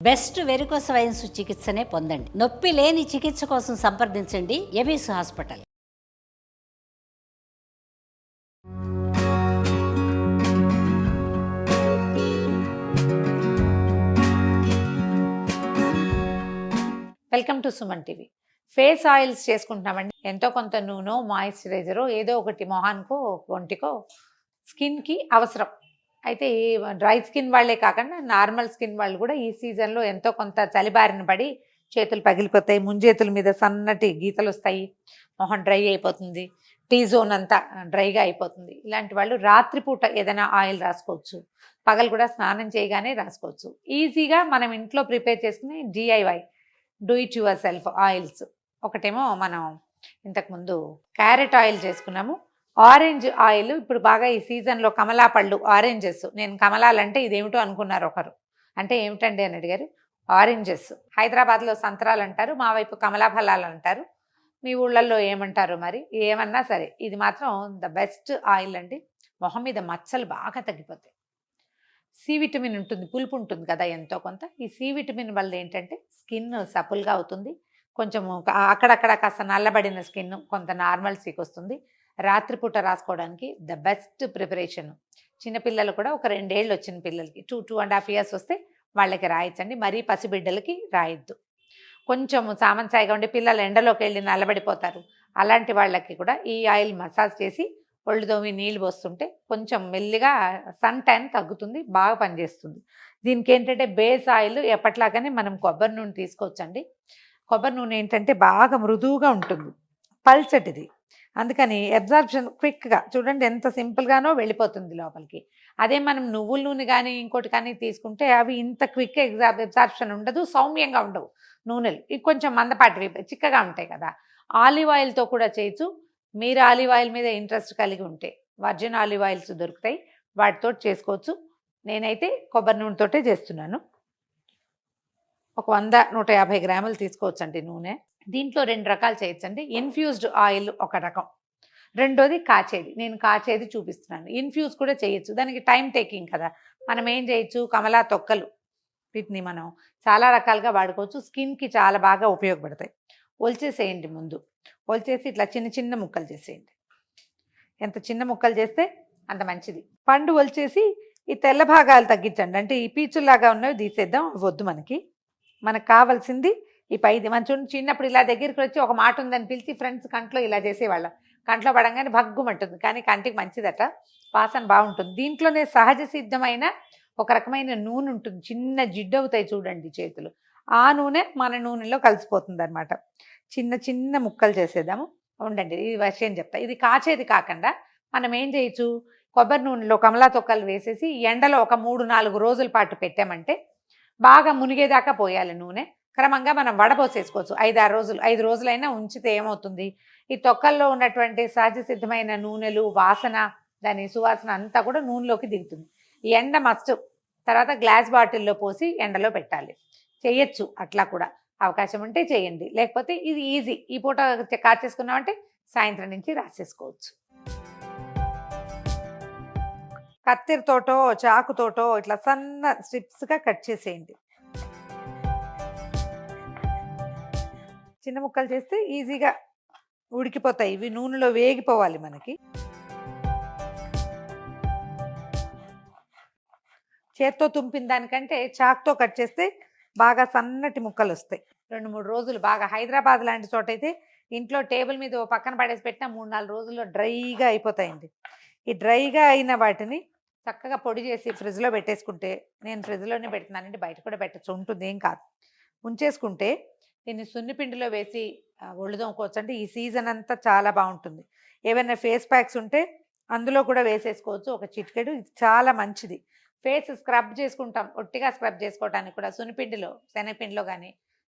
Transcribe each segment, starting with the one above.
Best varicose wines చికిత్సనే పొందండి. నొప్పి లేని చికిత్స కోసం సంప్రదించండి ఎబిస్ hospital. Welcome to Suman TV. Face oils చేసుకుంటున్నామండి. ఎంతో కొంత నూనె, మాయిశ్చరైజరు ఏదో ఒకటి మొహానికో ఒంటికో స్కిన్కి అవసరం. అయితే డ్రై స్కిన్ వాళ్ళే కాకుండా నార్మల్ స్కిన్ వాళ్ళు కూడా ఈ సీజన్లో ఎంతో కొంత చలిబారిన పడి చేతులు పగిలిపోతాయి, ముంజేతుల మీద సన్నటి గీతలు వస్తాయి, మొహం డ్రై అయిపోతుంది, టీ జోన్ అంతా డ్రైగా అయిపోతుంది. ఇలాంటి వాళ్ళు రాత్రిపూట ఏదైనా ఆయిల్ రాసుకోవచ్చు, పగలు కూడా స్నానం చేయగానే రాసుకోవచ్చు. ఈజీగా మనం ఇంట్లో ప్రిపేర్ చేసుకుని DIY do it your self oils. ఒకటేమో మనం ఇంతకుముందు క్యారెట్ ఆయిల్ చేసుకున్నాము. ఆరెంజ్ ఆయిల్ ఇప్పుడు బాగా ఈ సీజన్లో కమలా పళ్ళు, ఆరెంజెస్. నేను కమలాలంటే ఇదేమిటో అనుకున్నారు ఒకరు. అంటే ఏమిటండి అని అడిగారు. ఆరెంజెస్ హైదరాబాద్లో సంత్రాలు అంటారు, మా వైపు కమలా ఫలాలు అంటారు. మీ ఊళ్ళల్లో ఏమంటారు మరి, ఏమన్నా సరే ఇది మాత్రం ద బెస్ట్ ఆయిల్ అండి. మొహం మీద మచ్చలు బాగా తగ్గిపోతాయి. సి విటమిన్ ఉంటుంది, పులుపు ఉంటుంది కదా ఎంతో కొంత. ఈ సి విటమిన్ వల్ల ఏంటంటే స్కిన్ సపుల్గా అవుతుంది, కొంచెం అక్కడక్కడ కాస్త నల్లబడిన స్కిన్ కొంత నార్మల్సీకి వస్తుంది. రాత్రిపూట రాసుకోవడానికి ద బెస్ట్ ప్రిపరేషన్. చిన్నపిల్లలు కూడా ఒక 2 ఏళ్ళు వచ్చిన పిల్లలకి 2.5 years వస్తే వాళ్ళకి రాయొచ్చండి. మరీ పసిబిడ్డలకి రాయొద్దు. కొంచెం సామంచాయిగా ఉండే పిల్లలు ఎండలోకి వెళ్ళి నల్లబడిపోతారు, అలాంటి వాళ్ళకి కూడా ఈ ఆయిల్ మసాజ్ చేసి ఒళ్ళు దోమి నీళ్ళు పోస్తుంటే కొంచెం మెల్లిగా సన్ ట్యాన్ తగ్గుతుంది, బాగా పనిచేస్తుంది. దీనికి ఏంటంటే బేస్ ఆయిల్ ఎప్పట్లాగానే మనం కొబ్బరి నూనె తీసుకోవచ్చండి. కొబ్బరి నూనె ఏంటంటే బాగా మృదువుగా ఉంటుంది, పల్చటిది. అందుకని అబ్జార్ప్షన్ క్విక్గా చూడండి ఎంత సింపుల్గానో వెళ్ళిపోతుంది లోపలికి. అదే మనం నువ్వుల నూనె కానీ ఇంకోటి కానీ తీసుకుంటే అవి ఇంత క్విక్ అబ్జార్ప్షన్ ఉండదు, సౌమ్యంగా ఉండవు నూనెలు. ఇవి కొంచెం మందపాటివి చిక్కగా ఉంటాయి కదా. ఆలివ్ ఆయిల్తో కూడా చేయొచ్చు. మీరు ఆలివ్ ఆయిల్ మీద ఇంట్రెస్ట్ కలిగి ఉంటే వర్జిన్ ఆలివ్ ఆయిల్స్ దొరుకుతాయి, వాటితో చేసుకోవచ్చు. నేనైతే కొబ్బరి నూనెతోటే చేస్తున్నాను. ఒక 100-150 గ్రాములు తీసుకోవచ్చండి నూనె. దీంట్లో 2 రకాలు చేయొచ్చండి. ఇన్ఫ్యూజ్డ్ ఆయిల్ ఒక రకం, రెండోది కాచేది. నేను కాచేది చూపిస్తున్నాను. ఇన్ఫ్యూజ్ కూడా చేయొచ్చు, దానికి టైం టేకింగ్ కదా. మనం ఏం చేయొచ్చు, కమలా తొక్కలు, వీటిని మనం చాలా రకాలుగా వాడుకోవచ్చు. స్కిన్కి చాలా బాగా ఉపయోగపడతాయి. ఒలిచేసేయండి ముందు. ఒలిచేసి ఇట్లా చిన్న చిన్న ముక్కలు చేసేయండి. ఎంత చిన్న ముక్కలు చేస్తే అంత మంచిది. పండు ఒలిచేసి ఈ తెల్ల భాగాలు తగ్గించండి. అంటే ఈ పీచుల్లాగా ఉన్నవి తీసేద్దాం, వద్దు మనకి. మనకు కావాల్సింది ఈ పైది. మన చిన్నప్పుడు ఇలా దగ్గరికి వచ్చి ఒక మాట ఉందని పిలిచి ఫ్రెండ్స్ కంట్లో ఇలా చేసేవాళ్ళం. కంట్లో పడంగానే భగ్గుమంటుంది, కానీ కంటికి మంచిదట, వాసన బాగుంటుంది. దీంట్లోనే సహజ సిద్ధమైన ఒక రకమైన నూనె ఉంటుంది, చిన్న జిడ్డు అవుతాయి చూడండి చేతులు. ఆ నూనె మన నూనెలో కలిసిపోతుంది అనమాట. చిన్న చిన్న ముక్కలు చేసేద్దాము. ఉండండి ఈ విషయం చెప్తా. ఇది కాచేది కాకుండా మనం ఏం చేయొచ్చు, కొబ్బరి నూనెలో కమలా తొక్కలు వేసేసి ఎండలో ఒక 3-4 రోజుల పాటు పెట్టామంటే బాగా మునిగేదాకా పోయాలి నూనె. క్రమంగా మనం వడపోసేసుకోవచ్చు. 5-6 రోజులు, 5 రోజులైనా ఉంచితే ఏమవుతుంది, ఈ తొక్కల్లో ఉన్నటువంటి సహజ సిద్ధమైన నూనెలు, వాసన, దాని సువాసన అంతా కూడా నూనెలోకి దిగుతుంది. ఈ ఎండ మస్ట్. తర్వాత గ్లాస్ బాటిల్లో పోసి ఎండలో పెట్టాలి. చేయొచ్చు అట్లా కూడా, అవకాశం ఉంటే చేయండి. లేకపోతే ఇది ఈజీ, ఈ పూట కాచేసుకున్నామంటే సాయంత్రం నుంచి రాసేసుకోవచ్చు. కత్తిరితోటో చాకుతోటో ఇట్లా సన్న స్ట్రిప్స్గా కట్ చేసేయండి. చిన్న ముక్కలు చేస్తే ఈజీగా ఉడికిపోతాయి. ఇవి నూనెలో వేగిపోవాలి మనకి. చేత్తో తుంపిన దానికంటే చాక్తో కట్ చేస్తే బాగా సన్నటి ముక్కలు వస్తాయి. 2-3 రోజులు బాగా, హైదరాబాద్ లాంటి చోట అయితే ఇంట్లో టేబుల్ మీద ఓ పక్కన పడేసి పెట్టినా 3-4 రోజుల్లో డ్రైగా అయిపోతాయండి. ఈ డ్రైగా అయిన వాటిని చక్కగా పొడి చేసి ఫ్రిడ్జ్లో పెట్టేసుకుంటే, నేను ఫ్రిడ్జ్లోనే పెడుతున్నానండి, బయట కూడా పెట్టచ్చు, ఉంటుంది, ఏం కాదు. ఉంచేసుకుంటే దీన్ని సున్నిపిండిలో వేసి ఒళ్ళు తోముకోవచ్చు. ఈ సీజన్ అంతా చాలా బాగుంటుంది. ఏమైనా ఫేస్ ప్యాక్స్ ఉంటే అందులో కూడా వేసేసుకోవచ్చు, ఒక చిటికెడు. ఇది చాలా మంచిది. ఫేస్ స్క్రబ్ చేసుకుంటాం, ఒట్టిగా స్క్రబ్ చేసుకోవడానికి కూడా సున్నిపిండిలో, శనగపిండిలో కానీ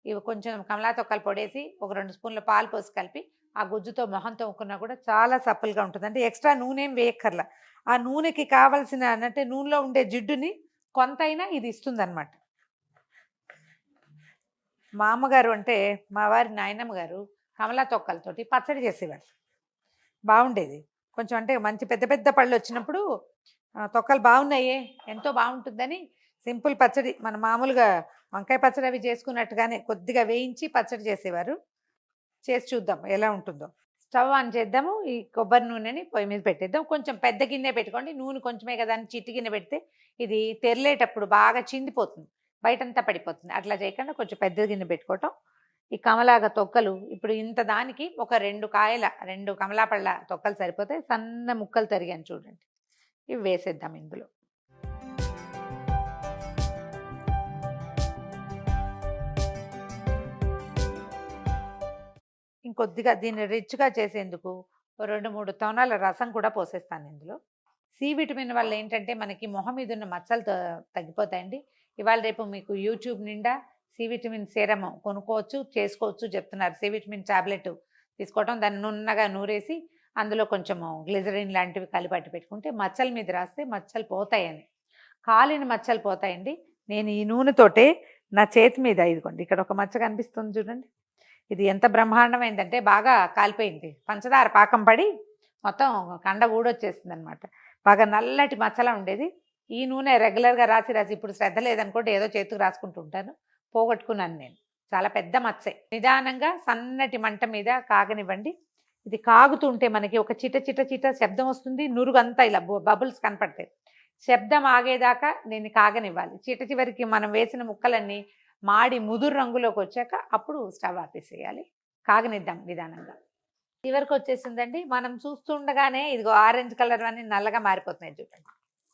ఇవి కొంచెం కమలా తొక్కలు పొడేసి ఒక 2 స్పూన్ల పాలు పోసి కలిపి ఆ గుజ్జుతో మొహం తోముకున్నా కూడా చాలా సప్పల్గా ఉంటుంది. అంటే ఎక్స్ట్రా నూనె ఏం వేయక్కర్లా. ఆ నూనెకి కావాల్సిన అంటే నూనెలో ఉండే జిడ్డుని కొంతైనా ఇది ఇస్తుంది అనమాట. మా అమ్మగారు అంటే మా వారి నాయనమ్మ గారు కమలా తొక్కలతోటి పచ్చడి చేసేవారు, బాగుండేది. కొంచెం అంటే మంచి పెద్ద పెద్ద పళ్ళు వచ్చినప్పుడు తొక్కలు బాగున్నాయే, ఎంతో బాగుంటుందని సింపుల్ పచ్చడి, మన మామూలుగా వంకాయ పచ్చడి అవి చేసుకున్నట్టుగానే కొద్దిగా వేయించి పచ్చడి చేసేవారు. చేసి చూద్దాం ఎలా ఉంటుందో. స్టవ్ ఆన్ చేద్దాము. ఈ కొబ్బరి నూనెని పొయ్యి మీద పెట్టేద్దాం. కొంచెం పెద్ద గిన్నె పెట్టుకోండి. నూనె కొంచెమే కదా అని చిట్టి గిన్నె పెడితే ఇది తెరలేటప్పుడు బాగా చిందిపోతుంది, బయటంతా పడిపోతుంది. అట్లా చేయకుండా కొంచెం పెద్ద గిన్నె పెట్టుకోవటం. ఈ కమలాగ తొక్కలు ఇప్పుడు ఇంత దానికి ఒక 2 కమలాపళ్ళ తొక్కలు సరిపోతాయి. సన్న ముక్కలు తరిగాను చూడండి, ఇవి వేసేద్దాం ఇందులో. ఇంకొద్దిగా దీన్ని రిచ్గా చేసేందుకు 2-3 తోనాల రసం కూడా పోసేస్తాను ఇందులో. సి విటమిన్ వల్ల ఏంటంటే మనకి మొహం మీద ఉన్న మచ్చలు తగ్గిపోతాయండి. ఇవాళ రేపు మీకు యూట్యూబ్ నిండా సి విటమిన్ సీరమ్ కొనుక్కోవచ్చు, చేసుకోవచ్చు చెప్తున్నారు. సి విటమిన్ టాబ్లెట్ తీసుకోవటం, దాన్ని నున్నగా నూరేసి అందులో కొంచెము గ్లిజరిన్ లాంటివి కలిపి పెట్టుకుంటే మచ్చల మీద రాస్తే మచ్చలు పోతాయని. కాలిన మచ్చలు పోతాయండి. నేను ఈ నూనెతోటే నా చేతి మీద, ఇదిగోండి ఇక్కడ ఒక మచ్చ కనిపిస్తుంది చూడండి, ఇది ఎంత బ్రహ్మాండమైందంటే బాగా కాలిపోయింది, పంచదార పాకం పడి మొత్తం కండ ఊడొచ్చేసింది అనమాట. బాగా నల్లటి మచ్చలా ఉండేది. ఈ నూనె రెగ్యులర్గా రాసి ఇప్పుడు శ్రద్ధ లేదనుకోండి ఏదో చేతికి రాసుకుంటూ ఉంటాను, పోగొట్టుకున్నాను నేను. చాలా పెద్ద మచ్చే. నిదానంగా సన్నటి మంట మీద కాగనివ్వండి. ఇది కాగుతుంటే మనకి ఒక చిట చిట చిట శబ్దం వస్తుంది, నురుగంతా ఇలా బబుల్స్ కనపడతాయి. శబ్దం ఆగేదాకా దీన్ని కాగనివ్వాలి. చివరికి మనం వేసిన ముక్కలన్నీ మాడి ముదురు రంగులోకి వచ్చాక అప్పుడు స్టవ్ ఆపేసేయాలి. కాగనిద్దాం నిదానంగా. చివరికి వచ్చేసిందండి. మనం చూస్తుండగానే ఇదిగో ఆరెంజ్ కలర్ అన్నీ నల్లగా మారిపోతున్నాయి చూడండి.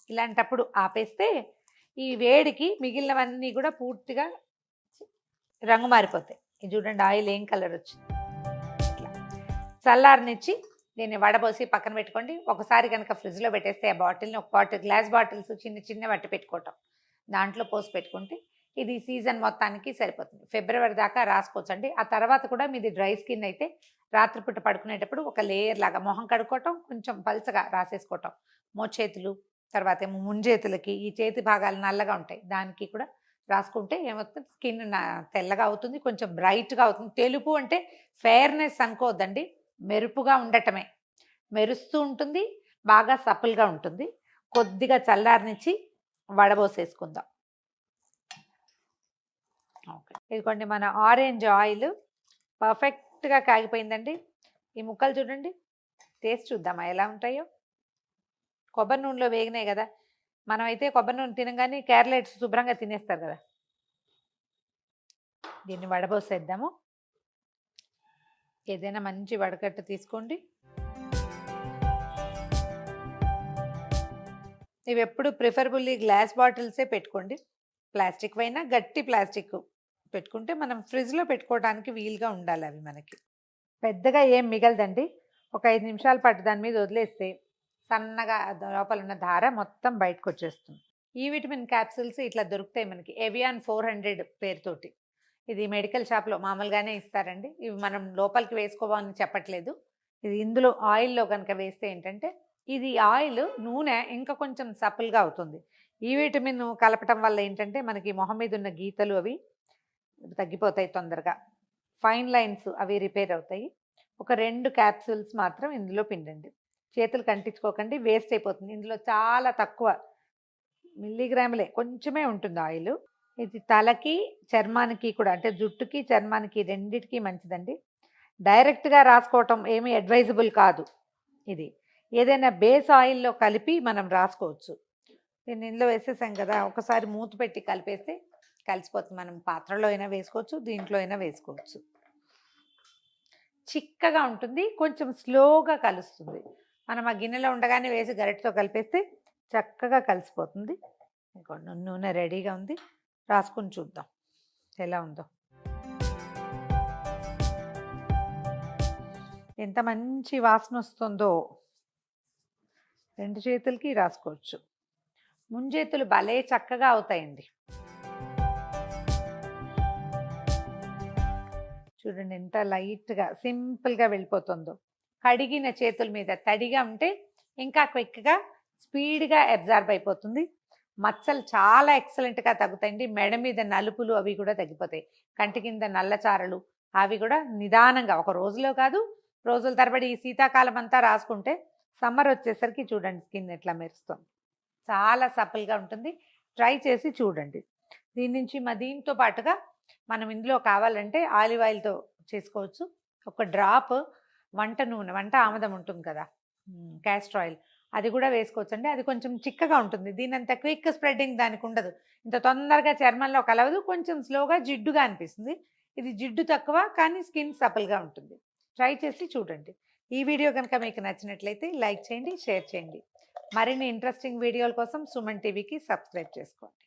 ఇలాంటప్పుడు ఆపేస్తే ఈ వేడికి మిగిలినవన్నీ కూడా పూర్తిగా రంగు మారిపోతాయి. ఇది చూడండి ఆయిల్ ఏం కలర్ వచ్చింది. ఇట్లా చల్లారనిచ్చి దీన్ని వడబోసి పక్కన పెట్టుకోండి. ఒకసారి కనుక ఫ్రిడ్జ్లో పెట్టేస్తే ఆ బాటిల్ని ఒక గ్లాస్ బాటిల్స్ చిన్న వట్టి పెట్టుకోవటం, దాంట్లో పోసి పెట్టుకుంటే ఇది సీజన్ మొత్తానికి సరిపోతుంది. ఫిబ్రవరి దాకా రాసుకోవచ్చు అండి. ఆ తర్వాత కూడా మీది డ్రై స్కిన్ అయితే రాత్రిపూట పడుకునేటప్పుడు ఒక లేయర్ లాగా మొహం కడుక్కోవటం, కొంచెం పల్చగా రాసేసుకోవటం. మోచేతులు, తర్వాత ఏమో ముంజేతులకి, ఈ చేతి భాగాలు నల్లగా ఉంటాయి, దానికి కూడా రాసుకుంటే ఏమవుతుంది, స్కిన్ తెల్లగా అవుతుంది, కొంచెం బ్రైట్గా అవుతుంది. తెలుపు అంటే ఫెయిర్నెస్ అనుకోవద్దండి, మెరుపుగా ఉండటమే. మెరుస్తూ ఉంటుంది, బాగా సపుల్గా ఉంటుంది. కొద్దిగా చల్లారనిచ్చి వడబోసేసుకుందాం. ఓకే, ఇదిగోండి మన ఆరెంజ్ ఆయిల్ పర్ఫెక్ట్గా కాగిపోయిందండి. ఈ ముక్కలు చూడండి, టేస్ట్ చూద్దామా ఎలా ఉంటాయో. కొబ్బరి నూనెలో వేగినాయి కదా, మనమైతే కొబ్బరి నూనె తినగానే క్యారెట్స్ శుభ్రంగా తినేస్తారు కదా. దీన్ని వడబోసేద్దాము. ఏదైనా మంచి వడకట్టు తీసుకోండి. ఇవి ఎప్పుడు ప్రిఫరబుల్లీ గ్లాస్ బాటిల్సే పెట్టుకోండి. ప్లాస్టిక్ అయినా గట్టి ప్లాస్టిక్ పెట్టుకుంటే మనం ఫ్రిడ్జ్లో పెట్టుకోవడానికి వీలుగా ఉండాలి. అవి మనకి పెద్దగా ఏం మిగలదండి. ఒక 5 నిమిషాల పాటు దాని మీద వదిలేస్తే సన్నగా లోపల ఉన్న ధార మొత్తం బయటకు వచ్చేస్తుంది. ఈ విటమిన్ క్యాప్సూల్స్ ఇట్లా దొరుకుతాయి మనకి, ఎవియాన్ 400 పేరుతోటి. ఇది మెడికల్ షాప్లో మామూలుగానే ఇస్తారండి. ఇవి మనం లోపలికి వేసుకోవాలని చెప్పట్లేదు. ఇది ఇందులో ఆయిల్లో కనుక వేస్తే ఏంటంటే, ఇది ఆయిల్ నూనె ఇంకా కొంచెం సపుల్గా అవుతుంది. ఈ విటమిన్ కలపటం వల్ల ఏంటంటే మనకి మొహం మీద ఉన్న గీతలు అవి తగ్గిపోతాయి తొందరగా, ఫైన్ లైన్స్ అవి రిపేర్ అవుతాయి. ఒక 2 క్యాప్సూల్స్ మాత్రం ఇందులో పిండండి. చేతులు కంటించుకోకండి, వేస్ట్ అయిపోతుంది. ఇందులో చాలా తక్కువ మిల్లీగ్రాములే, కొంచెమే ఉంటుంది ఆయిల్. ఇది తలకి చర్మానికి కూడా, అంటే జుట్టుకి చర్మానికి రెండిటికి మంచిదండి. డైరెక్ట్గా రాసుకోవటం ఏమీ అడ్వైజబుల్ కాదు. ఇది ఏదైనా బేస్ ఆయిల్లో కలిపి మనం రాసుకోవచ్చు. దీన్ని ఇందులో వేసేసాం కదా, ఒకసారి మూత పెట్టి కలిపేస్తే కలిసిపోతుంది. మనం పాత్రలో అయినా వేసుకోవచ్చు, దీంట్లో అయినా వేసుకోవచ్చు. చిక్కగా ఉంటుంది, కొంచెం స్లోగా కలుస్తుంది. మనం ఆ గిన్నెలో ఉండగానే వేసి గరిటతో కలిపేస్తే చక్కగా కలిసిపోతుంది. ఇంకొంచెం నూనె రెడీగా ఉంది, రాసుకుని చూద్దాం ఎలా ఉందో. ఎంత మంచి వాసన వస్తుందో. 2 చేతులకి రాసుకోవచ్చు. ముంజేతులు భలే చక్కగా అవుతాయండి. చూడండి ఎంత లైట్గా సింపుల్గా వెళ్ళిపోతుందో. కడిగిన చేతుల మీద తడిగా ఉంటే ఇంకా క్విక్గా స్పీడ్గా అబ్జార్బ్ అయిపోతుంది. మచ్చలు చాలా ఎక్సలెంట్గా తగ్గుతాయండి. మెడ మీద నలుపులు అవి కూడా తగ్గిపోతాయి. కంటి కింద నల్లచారలు అవి కూడా నిదానంగా, ఒక రోజులో కాదు రోజుల తరబడి ఈ శీతాకాలం అంతా రాసుకుంటే సమ్మర్ వచ్చేసరికి చూడండి స్కిన్ ఎట్లా మెరుస్తుంది. చాలా సపుల్గా ఉంటుంది. ట్రై చేసి చూడండి. దీని నుంచి దీంతో పాటుగా మనం ఇందులో కావాలంటే ఆలివ్ ఆయిల్తో చేసుకోవచ్చు. ఒక డ్రాప్ వంట నూనె, వంట ఆముదం ఉంటుంది కదా, క్యాస్టర్ ఆయిల్, అది కూడా వేసుకోవచ్చు అండి. అది కొంచెం చిక్కగా ఉంటుంది. దీని అంత క్విక్ స్ప్రెడ్డింగ్ దానికి ఉండదు. ఇంత తొందరగా చర్మంలో కలవదు, కొంచెం స్లోగా జిడ్డుగా అనిపిస్తుంది. ఇది జిడ్డు తక్కువ కానీ స్కిన్ సపల్గా ఉంటుంది. ట్రై చేసి చూడండి. ఈ వీడియో కనుక మీకు నచ్చినట్లయితే లైక్ చేయండి, షేర్ చేయండి. మరిన్ని ఇంట్రెస్టింగ్ వీడియోల కోసం సుమన్ టీవీకి సబ్స్క్రైబ్ చేసుకోండి.